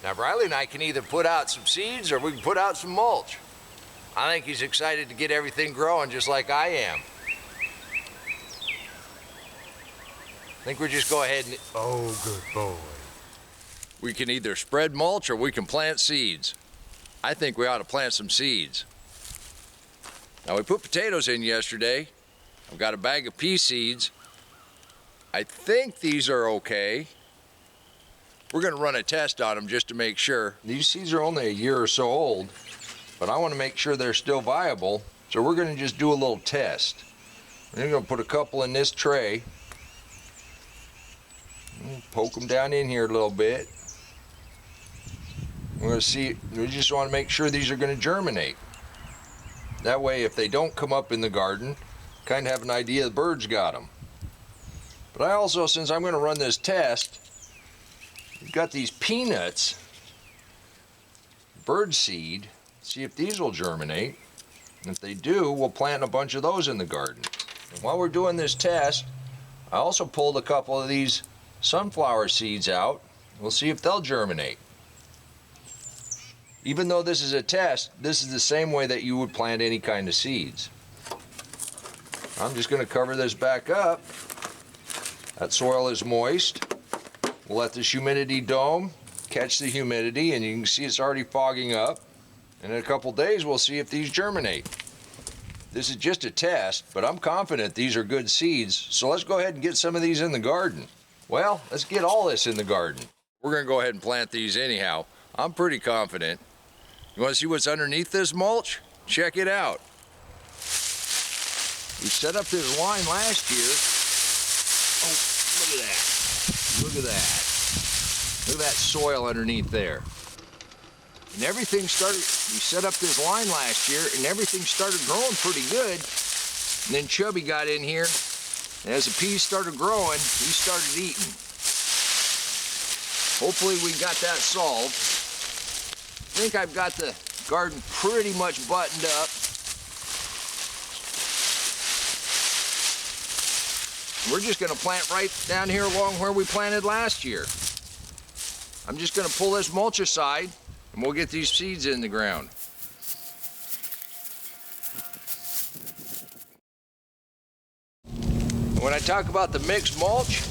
Now Riley and I can either put out some seeds or we can put out some mulch. I think he's excited to get everything growing just like I am. I think we'll just go ahead and... Oh, good boy. We can either spread mulch or we can plant seeds. I think we ought to plant some seeds. Now we put potatoes in yesterday. I've got a bag of pea seeds. I think these are okay. We're gonna run a test on them just to make sure. These seeds are only a year or so old, but I wanna make sure they're still viable. So we're gonna just do a little test. We're gonna put a couple in this tray. Poke them down in here a little bit. We're gonna see, we just wanna make sure these are gonna germinate. That way, if they don't come up in the garden, kind of have an idea the birds got them. But I also, since I'm gonna run this test, we've got these peanuts, bird seed, see if these will germinate. And if they do, we'll plant a bunch of those in the garden. And while we're doing this test, I also pulled a couple of these sunflower seeds out. We'll see if they'll germinate. Even though this is a test, this is the same way that you would plant any kind of seeds. I'm just going to cover this back up. That soil is moist. We'll let this humidity dome catch the humidity, and you can see it's already fogging up. And in a couple days, we'll see if these germinate. This is just a test, but I'm confident these are good seeds, so let's go ahead and get some of these in the garden. Well, let's get all this in the garden. We're going to go ahead and plant these anyhow. I'm pretty confident. You want to see what's underneath this mulch? Check it out. We set up this line last year. Oh, look at that. Look at that. Look at that soil underneath there. And everything started, we set up this line last year and everything started growing pretty good. And then Chubby got in here, and as the peas started growing, he started eating. Hopefully we got that solved. I think I've got the garden pretty much buttoned up. We're just gonna plant right down here along where we planted last year. I'm just gonna pull this mulch aside and we'll get these seeds in the ground. When I talk about the mixed mulch,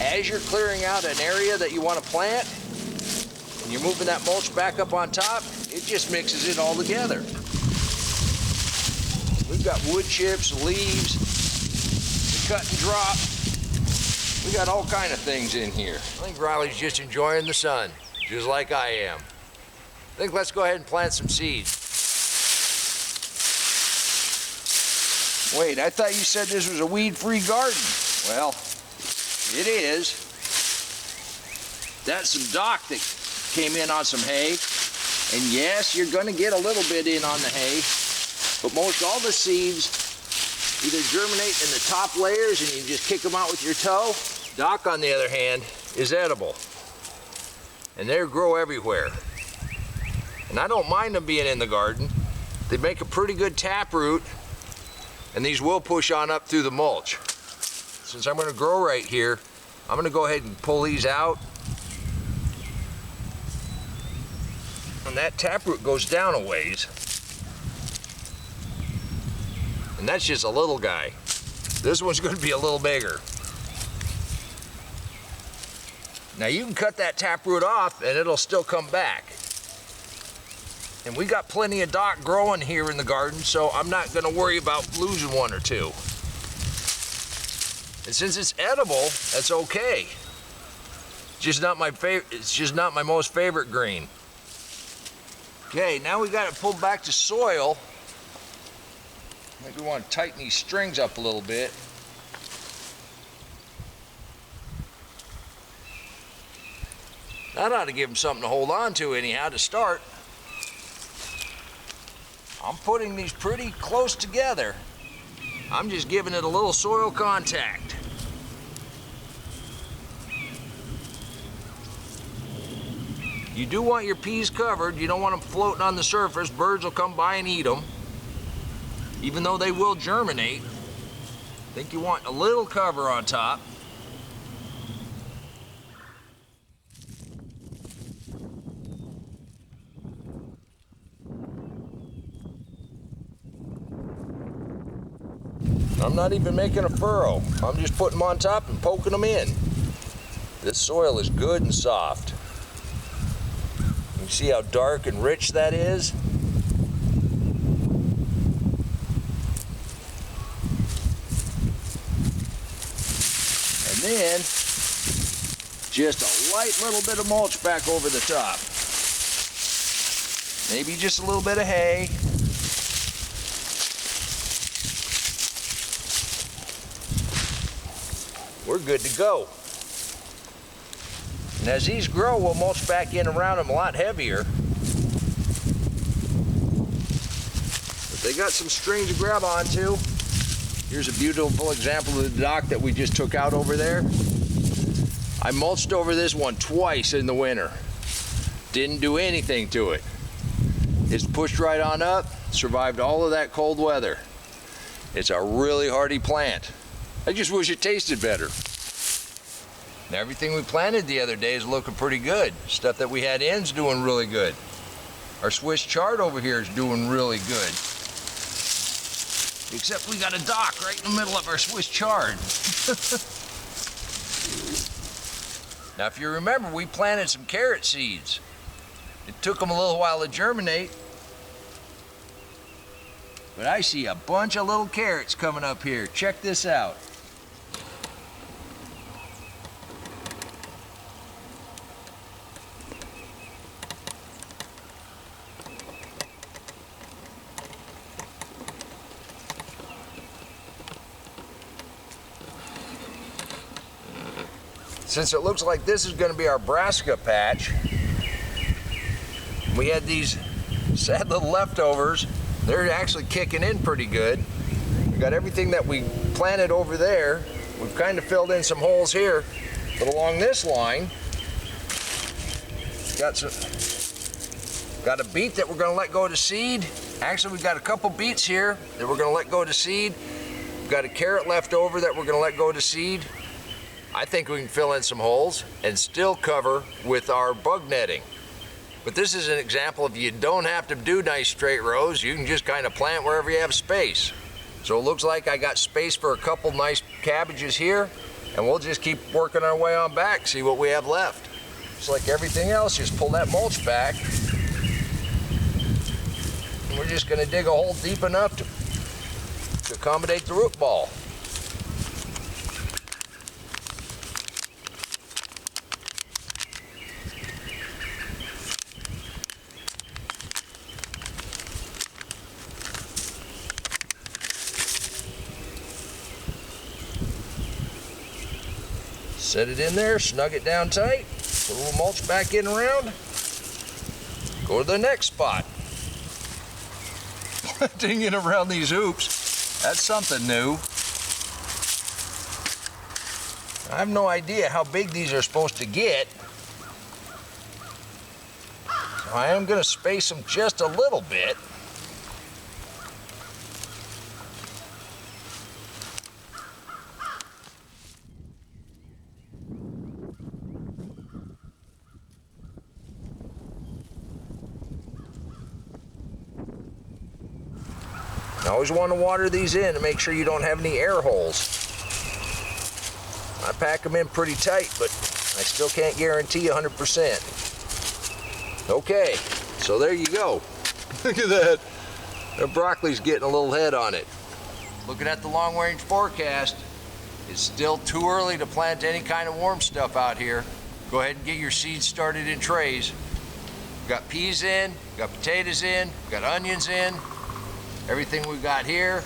as you're clearing out an area that you want to plant, and you're moving that mulch back up on top, it just mixes it all together. We've got wood chips, leaves, the cut and drop. We got all kind of things in here. I think Riley's just enjoying the sun, just like I am. I think let's go ahead and plant some seeds. Wait, I thought you said this was a weed-free garden. Well, it is. That's some dock that came in on some hay. And yes, you're gonna get a little bit in on the hay, but most all the seeds either germinate in the top layers and you just kick them out with your toe. Dock, on the other hand, is edible. And they grow everywhere. And I don't mind them being in the garden. They make a pretty good taproot, and these will push on up through the mulch. Since I'm gonna grow right here, I'm gonna go ahead and pull these out. And that taproot goes down a ways. And that's just a little guy. This one's gonna be a little bigger. Now you can cut that taproot off and it'll still come back. And we got plenty of dock growing here in the garden, so I'm not gonna worry about losing one or two. And since it's edible, that's okay. It's just not my favorite, it's just not my most favorite green. Okay, now we got it pulled back to soil. I think we want to tighten these strings up a little bit. That ought to give them something to hold on to anyhow to start. I'm putting these pretty close together. I'm just giving it a little soil contact. You do want your peas covered. You don't want them floating on the surface. Birds will come by and eat them. Even though they will germinate, I think you want a little cover on top. I'm not even making a furrow. I'm just putting them on top and poking them in. This soil is good and soft. You see how dark and rich that is? And then, just a light little bit of mulch back over the top. Maybe just a little bit of hay. We're good to go. And as these grow, we'll mulch back in around them a lot heavier. But they got some strings to grab onto. Here's a beautiful example of the dock that we just took out over there. I mulched over this one twice in the winter. Didn't do anything to it. It's pushed right on up, survived all of that cold weather. It's a really hardy plant. I just wish it tasted better. And everything we planted the other day is looking pretty good. Stuff that we had in's doing really good. Our Swiss chard over here is doing really good. Except we got a dock right in the middle of our Swiss chard. Now if you remember, we planted some carrot seeds. It took them a little while to germinate. But I see a bunch of little carrots coming up here. Check this out. Since it looks like this is going to be our brassica patch, we had these sad little leftovers. They're actually kicking in pretty good. We got everything that we planted over there. We've kind of filled in some holes here, but along this line, got a beet that we're going to let go to seed. Actually, we've got a couple beets here that we're going to let go to seed. We've got a carrot left over that we're going to let go to seed. I think we can fill in some holes and still cover with our bug netting. But this is an example of you don't have to do nice straight rows. You can just kind of plant wherever you have space. So it looks like I got space for a couple nice cabbages here, and we'll just keep working our way on back, see what we have left. Just like everything else, just pull that mulch back. And we're just gonna dig a hole deep enough to accommodate the root ball. Set it in there, snug it down tight, put a little mulch back in around, go to the next spot. Planting it around these hoops, that's something new. I have no idea how big these are supposed to get. So I am going to space them just a little bit. You always want to water these in to make sure you don't have any air holes. I pack them in pretty tight, but I still can't guarantee 100%. Okay, so there you go. Look at that. The broccoli's getting a little head on it. Looking at the long-range forecast, it's still too early to plant any kind of warm stuff out here. Go ahead and get your seeds started in trays. We've got peas in, we've got potatoes in, we've got onions in. Everything we've got here,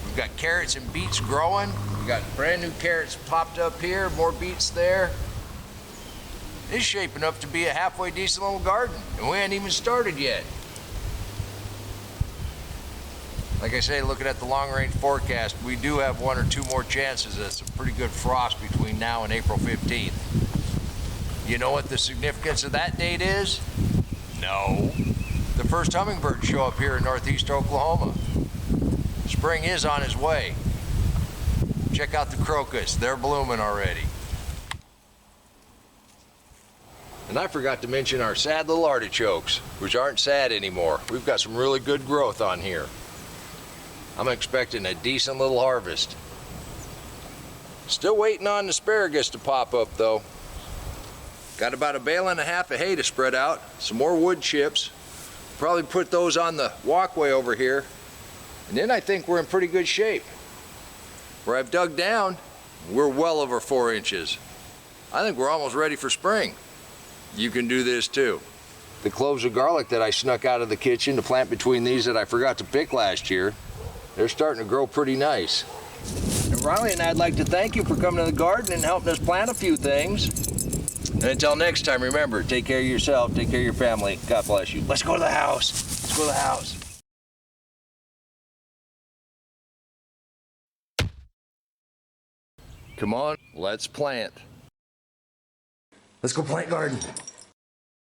we've got carrots and beets growing. We've got brand new carrots popped up here, more beets there. It's shaping up to be a halfway decent little garden, and we ain't even started yet. Like I say, looking at the long-range forecast, we do have 1 or 2 more chances at some pretty good frost between now and April 15th. You know what the significance of that date is? No. The first hummingbirds show up here in northeast Oklahoma. Spring is on its way. Check out the crocus, they're blooming already. And I forgot to mention our sad little artichokes, which aren't sad anymore. We've got some really good growth on here. I'm expecting a decent little harvest. Still waiting on the asparagus to pop up though. Got about 1.5 bales of hay to spread out, some more wood chips. Probably put those on the walkway over here. And then I think we're in pretty good shape. Where I've dug down, we're well over 4 inches. I think we're almost ready for spring. You can do this too. The cloves of garlic that I snuck out of the kitchen to plant between these that I forgot to pick last year, they're starting to grow pretty nice. And Riley and I'd like to thank you for coming to the garden and helping us plant a few things. And until next time, remember, take care of yourself, take care of your family. God bless you. Let's go to the house. Let's go to the house. Come on, let's plant. Let's go plant garden.